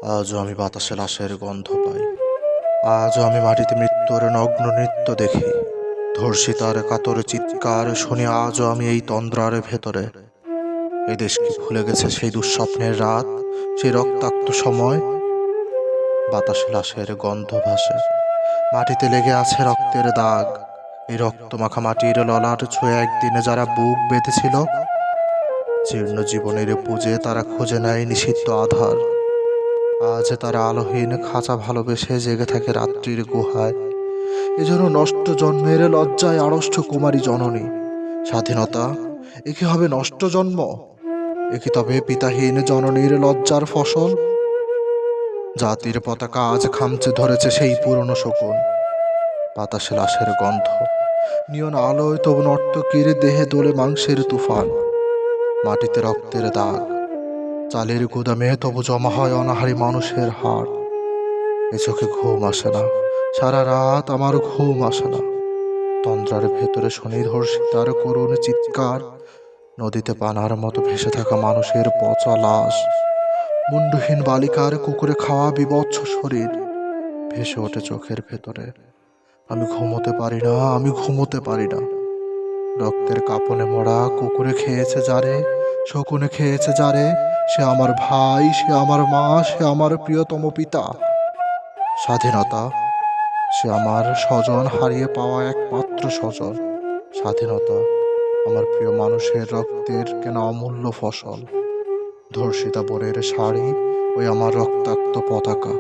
আজও আমি বাতাসে লাশের গন্ধ পাই। আজও আমি মাটিতে মৃত্যুর নগ্ন নৃত্য দেখি। ধর্ষিতার কাতর চিৎকার শুনি আজও আমি এই তন্দ্রার ভেতরে। এই দেশ কি ভুলে গেছে সেই দুঃস্বপ্নের রাত, সেই রক্তাক্ত সময়? বাতাসে লাশের গন্ধ ভাসে, মাটিতে লেগে আছে রক্তের দাগ। এই রক্ত মাখা মাটির ললাট ছুঁয়ে একদিনে যারা বুক বেঁধেছিল, জীর্ণ জীবনের পুজে তারা খুঁজে নেয় নিষিদ্ধ আধার। আজ তারা আলোহীন খাঁচা ভালোবেসে জেগে থাকে রাত্রির গুহায়। এজন্য নষ্ট জন্মের লজ্জায় আড়ষ্ট কুমারী জননী। স্বাধীনতা এ কি হবে নষ্ট জন্ম? এ কি তবে পিতাহীন জননীর লজ্জার ফসল? জাতির পতাকা আজ খামচে ধরেছে সেই পুরনো শকুন। বাতাসে লাশের গন্ধ, নিয়ন আলোয় তবু নর্তকীর দেহে দোলে মাংসের তুফান। মাটিতে রক্তের দাগ, চালের গুদামে তবু জমা হয় অনাহারী মানুষের হাড়। এ চোখে ঘুম আসে না, সারা রাত আমার ঘুম আসে না। তন্দ্রার ভেতরে শুনি ধর্ষিতার করুণ চিৎকার। নদীতে পানার মতো ভেসে থাকা মানুষের পচা লাশ, মুন্ডহীন বালিকার কুকুরে খাওয়া বিবচ্ছ শরীর ভেসে ওঠে চোখের ভেতরে। আমি ঘুমোতে পারি না, আমি ঘুমোতে পারি না। রক্তের কাপনে মোড়া কুকুরে খেয়েছে যারে, শকুনে খেয়েছে যারে, সে আমার ভাই, সে আমার মা, সে আমার প্রিয়তম পিতা। স্বাধীনতা সে আমার স্বজন হারিয়ে পাওয়া একমাত্র স্বজন। স্বাধীনতা আমার প্রিয় মানুষের রক্তের কেনা অমূল্য ফসল। ধর্ষিতা বোনের শাড়ি, ওই আমার রক্তাক্ত পতাকা।